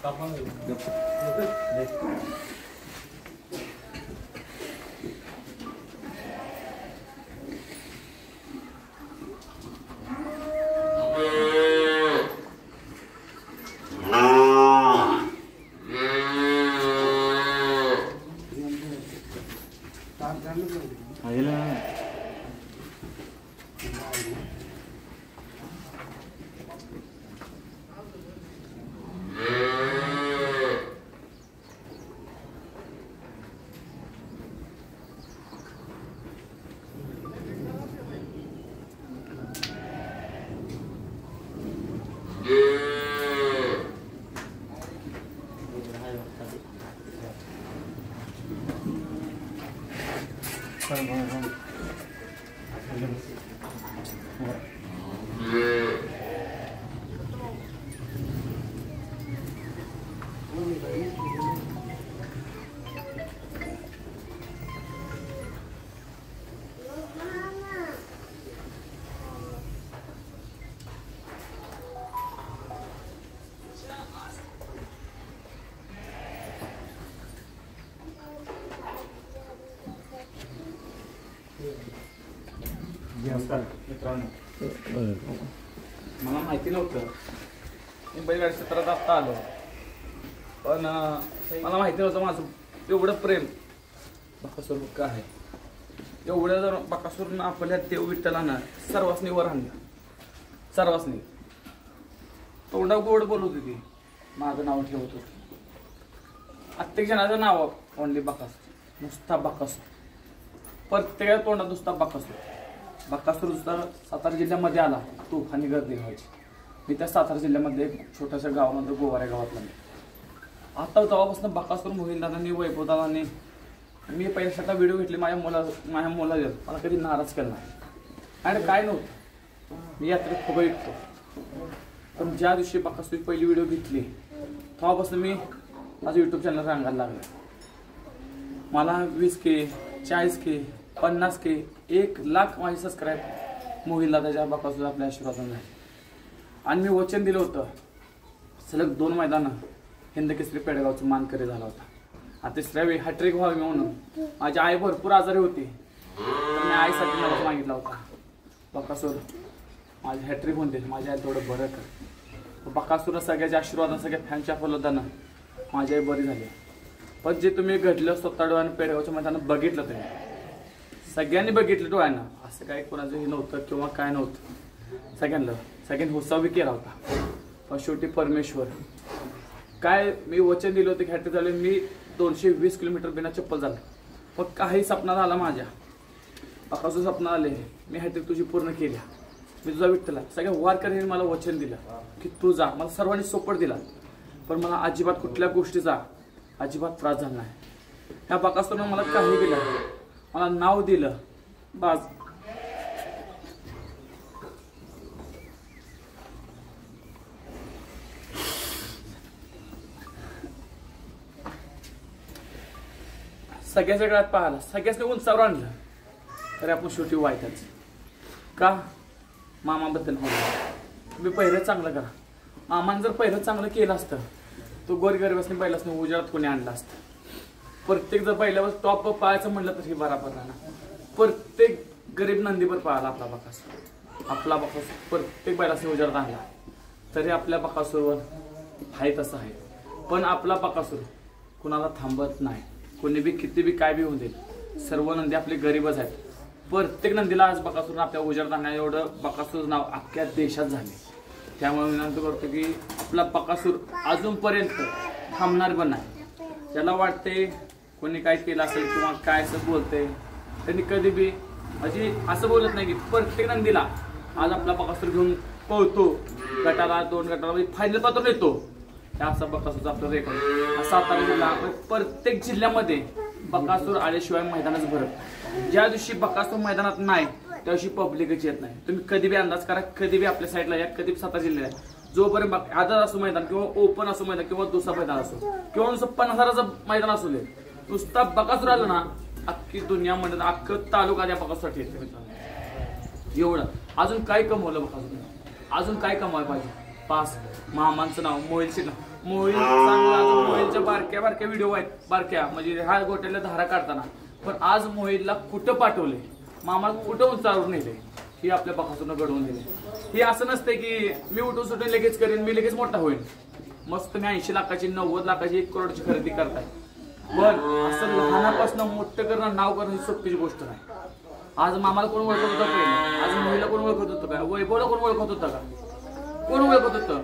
Kapan नमस्कार मित्रांनो, मला माहिती नव्हतं मी बैलगाडी क्षेत्रात आत्ता आलो, पण मला माहिती नव्हतं माझं एवढं प्रेम बकासूर का आहे. एवढं जर बकासूरनं आपल्या देव विठ्ठलानं सर्वांनी वर आणलं, सर्वांनी तोंडा गोड बोलत होती, माझं नाव ठेवत होती. प्रत्येक जणाचं नाव ओनली बकासूर, नुसता बकासूर, प्रत्येक तोंडात नुसता बकासूर. बकासूर सातारा जिल्ह्यामध्ये आला तुफानी गर्दी व्हायची. मी त्या सातारा जिल्ह्यामध्ये एक छोट्याशा गावामध्ये गोवाऱ्या गावातला मी आता तेव्हापासून बकासूर मोहिंदादांनी वैभवदादांनी मी पहिल्यासारखा व्हिडिओ घेतली माझ्या मुलाला मला कधी नाराज केला नाही आणि काय नव्हतं. मी यात्रेत फुगं विकतो, पण ज्या दिवशी बकासूरची पहिली व्हिडिओ घेतली तेव्हापासून मी माझं यूट्यूब चॅनल सांगायला लागलं. मला 20K 40K 50K 1,00,000 माझे सबस्क्राईब मोहिलला त्याच्या बकासूर आपल्या आशीर्वादाने झाले. आणि मी वचन दिलं होतं सलग 2 मैदानं हिंद केसरी पेडगावचं मानकरी झाला होता. आता तिसऱ्या वेळी हॅट्रिक व्हावी म्हणून माझी आई भरपूर आजारी होती, तर मी आईसाठी मला मागितला होता बकासूर माझी हॅट्रिक होऊन दे, माझ्या आई थोडं बरं कर. बकासूर सगळ्याच्या आशीर्वादानं सगळ्या फॅनच्या फलवताना माझी आई बरी झाली. पण जे तुम्ही घडलं स्वतः डोळ्यानं पेडगावच्या मैदानात बघितलं तुम्ही सगळ्यांनी बघितलं डोळ्यानं, असं काही कोणाचंही नव्हतं किंवा काय नव्हतं. सगळ्यांनी हुसावी केला होता. पण शेवटी परमेश्वर काय मी वचन दिलं होतं की हॅट्रिक झाले, मी 220 किलोमीटर बिना चप्पल झालं. पण काही स्वप्नात आला माझ्या बकासूर स्वप्नात आले, मी हॅट्रिक तुझी पूर्ण केली. मी तुझा विठ्ठला सगळ्या वारकऱ्यांनी मला वचन दिलं की तू जा. मला सर्वांनी सपोर्ट दिला, पण मला अजिबात कुठल्या गोष्टीचा अजिबात त्रास झाला नाही. ह्या बकासूरनं मला काही दिलं, मला नाव दिलं बाज. सगळ्याच्या गळ्यात पाहिला, सगळ्याच उंचावर आणलं, तरी आपण शेवटी वाईटच का. मामाबद्दल तुम्ही पहिलं चांगलं करा. मामाने जर पहिलं चांगलं केलं असतं तो गोरगरिबासनी बैलासनी उजेडात कोणी आणलं असतं. प्रत्येक जर बैलावर टॉप पाहायचं म्हटलं तर हे बराबर राहणार. प्रत्येक गरीब नंदीवर पाहिला आपला बकासूर प्रत्येक बैलासनी उजेडात आणला, तरी आपल्या बकासूरवर आहे तसं आहे. पण आपला बकासूर कुणाला थांबत नाही. कोणी बी किती बी काय बी होऊन देईल, सर्व नंदी आपले गरीबच आहेत. प्रत्येक नंदीला आज बकासूर आपल्या उजेडात आणण्या एवढं बकासूर नाव अख्ख्या देशात झाले. त्यामुळे विनंती करतो की आपला बकासूर अजूनपर्यंत थांबणार पण नाही. ज्याला वाटते कोणी काय केलं असेल किंवा काय असं बोलते, त्यांनी कधी बी म्हणजे असं बोलत नाही की प्रत्येक नंदीला आज आपला बकासूर घेऊन पळतो. गटाला 2 गटाला फायनल पात्र येतो. असा बकासूरचा आपलं रेकॉर्ड. सातारा जिल्हा प्रत्येक जिल्ह्यामध्ये बकासूर आल्याशिवाय मैदानच भरत. ज्या दिवशी बकासूर मैदानात नाही त्या दिवशी पब्लिकच येत नाही. तुम्ही कधी बी अंदाज करा, कधी बी आपल्या साईडला या, कधी बी सातारा जिल्ह्यात जोपर्यंत आदर असो मैदान किंवा ओपन असो मैदान किंवा दुसरा मैदान असो किंवा नुसतं 50,000चं मैदान असू दे, नुसता बकासूर आलं ना अख्खी दुनियामध्ये अख्खं तालुका त्या बकासूरसाठी येते. एवढं अजून काय कमवलं बकासूर, अजून काय कमवायला पाहिजे. पास मामांचं नाव मोहिलचे नाव मोहिल चांगला. मोहिलच्या बारक्या बारक्या व्हिडिओ आहेत, बारक्या म्हणजे ह्या गोट्याला धारा काढताना. पण आज मोहिलला कुठं पाठवले, मामा कुठं उंचावरून नेले, ही आपल्या बकासूरनं घडवून दिले. हे असं नसते की मी उठून सुटून लगेच करेन, मी लगेच मोठा होईल. मस्त तुम्ही 80 लाखाची 90 लाखाची 1 करोडची खरेदी करताय, पण असं लहानापासून मोठं करणं, नाव करणं ही सोपीची गोष्ट नाही. आज मामाला कोण ओळखत होतं पहिले, आज मोहिलला कोण ओळखत होतं का, वैभवला कोण ओळखत होतं का, कोण ओळखत होतं.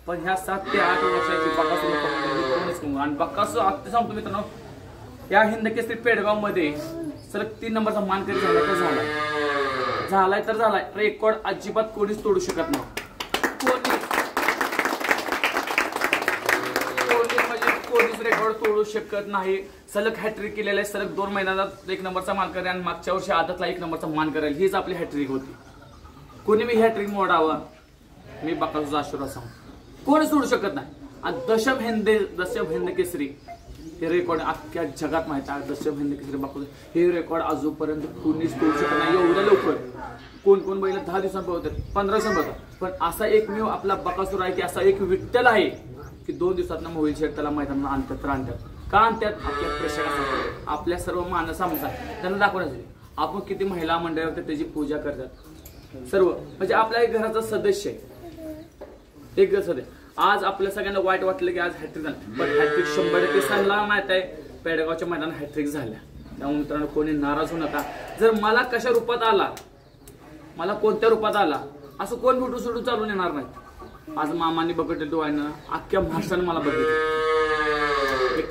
पण ह्या 7 ते 8 वर्षाची बकासूर आणि बकासूर आता सांगतो मित्रांनो, या हिंद केसरी पेडगाव मध्ये सलग 3 नंबरचा मानकरी झाला तर झालाय तर झालाय. रेकॉर्ड अजिबात कोणीच तोडू शकत नाही. कोणीच रेकॉर्ड तोडू शकत नाही. सलग हॅट्रिक केलेला आहे, सलग 2 मैदानात 1 नंबरचा मानकरी आणि मागच्या वर्षी आदतला 1 नंबरचा मानकरी, हीच आपली हॅट्रिक होती. कोणी मी हॅट्रिक मोडावा, मी बकासूरचा आशीर्वाद सांगतो, कोणी सोडू शकत नाही. आणि दशम हिंद केसरी हे रेकॉर्ड अख्ख्या जगात माहिती आहे. दशम हिंद केसरी बकासूर हे रेकॉर्ड अजूनपर्यंत कोणीच तोडू शकत नाही. एवढ्या लवकर कोण बैल 10 दिवसांनी पळवतात, 15 दिवसांनी पळवतात, पण असा एकमेव आपला बकासूर आहे की असा एक विठ्ठल आहे की 2 दिवसात मोहिल शेठ त्याला मैदानात आणतात. तर आणतात का आणतात, आपल्या प्रेक्षकांसाठी, आपल्या सर्व मानसांचा त्यांना दाखवण्यासाठी. आपण किती महिला मंडळ होते त्याची पूजा करतात सर्व, म्हणजे आपल्या घराचा सदस्य आहे, एक सदस्य. आज आपल्या सगळ्यांना वाईट वाटलं की आज हॅट्रिक झालं, पण हॅट्रिक 100% सांगला माहित आहे पेडगावच्या मैदानात हॅट्रिक झाल्या. त्यामुळे मित्रांनो कोणी नाराज होऊ नका. जर मला कशा रूपात आला, मला कोणत्या रूपात आला, असं कोण भेटून सोडून चालून येणार नाही. आज मामांनी बघितलं डोळ्यानं, अख्ख्या महाराष्ट्राने मला बघितलं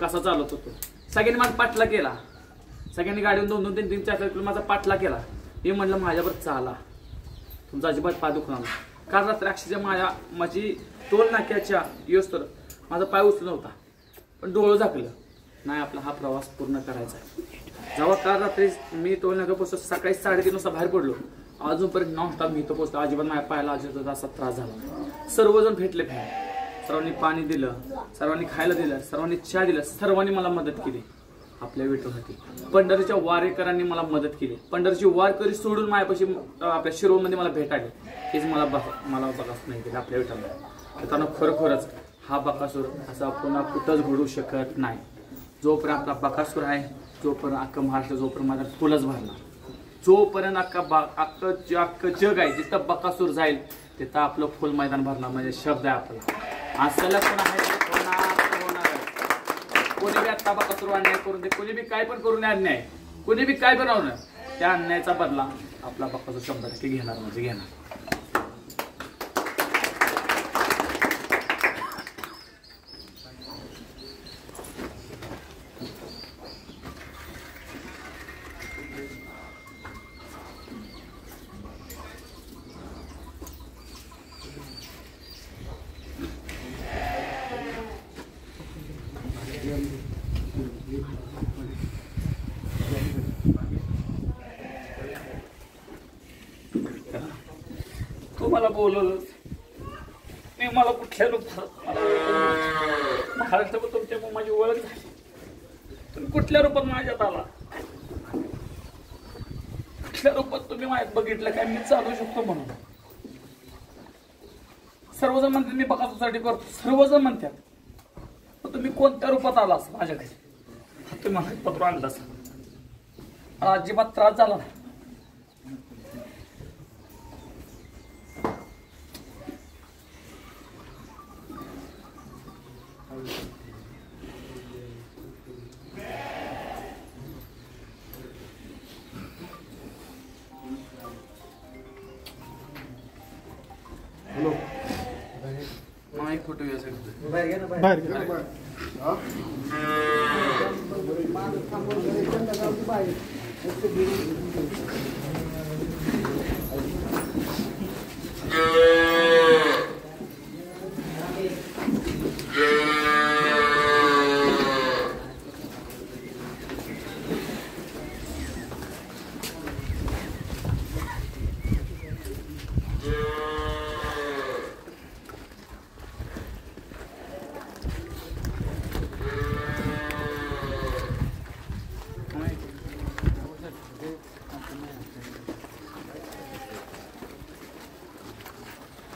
कसा चालत होतो. सगळ्यांनी माझा पाठला केला, सगळ्यांनी गाडीवर 2-2, 3-3, 4-4 किलो माझा पाठला केला. हे म्हणलं माझ्यावर चाला, तुमचा अजिबात पाय दुखणार नाही. कारण रात्री अक्षरशः माझी टोल नाक्याच्या तर माझा पाय उचलला नव्हता, पण डोळं झाकलं नाही, आपला हा प्रवास पूर्ण करायचा आहे. जेव्हा काल रात्री मी टोल नाक्या पोहोचतो, सकाळी 3:30 वाजता बाहेर पडलो, अजूनपर्यंत नॉनस्टॉप मी इथं पोहोचतो. अजिबात माझ्या पायाला अजिबात असा त्रास झाला. सर्वजण भेटले, सर्वांनी पाणी दिलं, सर्वांनी खायला दिलं, सर्वांनी चहा दिला, सर्वांनी मला मदत केली. आपल्या विठ्ठलासाठी. पंढरीच्या वारेकरांनी मला मदत केली. पंढरीची वारकरी सोडून माझ्यापाशी आपल्या शिरोमध्ये मला भेटायले. हेच मला बघाच नाही केलं आपल्या विठ्ठलाला. त्यानं खरोखरच हा बकासूर असा पुन्हा कुठंच घडू शकत नाही. जोपर्यंत आपला बकासूर आहे, जोपर्यंत अख्खं महाराष्ट्र, जोपर्यंत माझा फुलच भरणार, जोपर्यंत अख्खं जग आहे, जिथं बकासूर जाईल तिथं आपलं फुल मैदान भरणार. म्हणजे शब्द आहे आपला. असलं पण आहे होणार. कोणी बी आत्ता बकासूर अन्याय करून दे, कोणी बी काय पण करून दे अन्याय, कोणी बी काय बनवणं, त्या अन्यायाचा बदला आपला बकासूर 100% घेणार म्हणजे घेणार. तू मला बोलवलं, मी मला कुठल्या रूपात महाराष्ट्रात तुमच्या माझी ओळख झाली. तुम्ही कुठल्या रूपात माझ्यात आला, कुठल्या रूपात तुम्ही माझ्यात बघितलं काय मी चालू शकतो म्हणून. सर्वजण म्हणतात मी बकासूरसाठी करतो, सर्वजण म्हणतात. पण तुम्ही कोणत्या रूपात आला असं माझ्या घरी, तुम्ही मला पत्र आणलं असं, मला अजिबात त्रास झाला नाही. एक फोटो घ्यायचा बाहेर.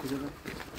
Güzel.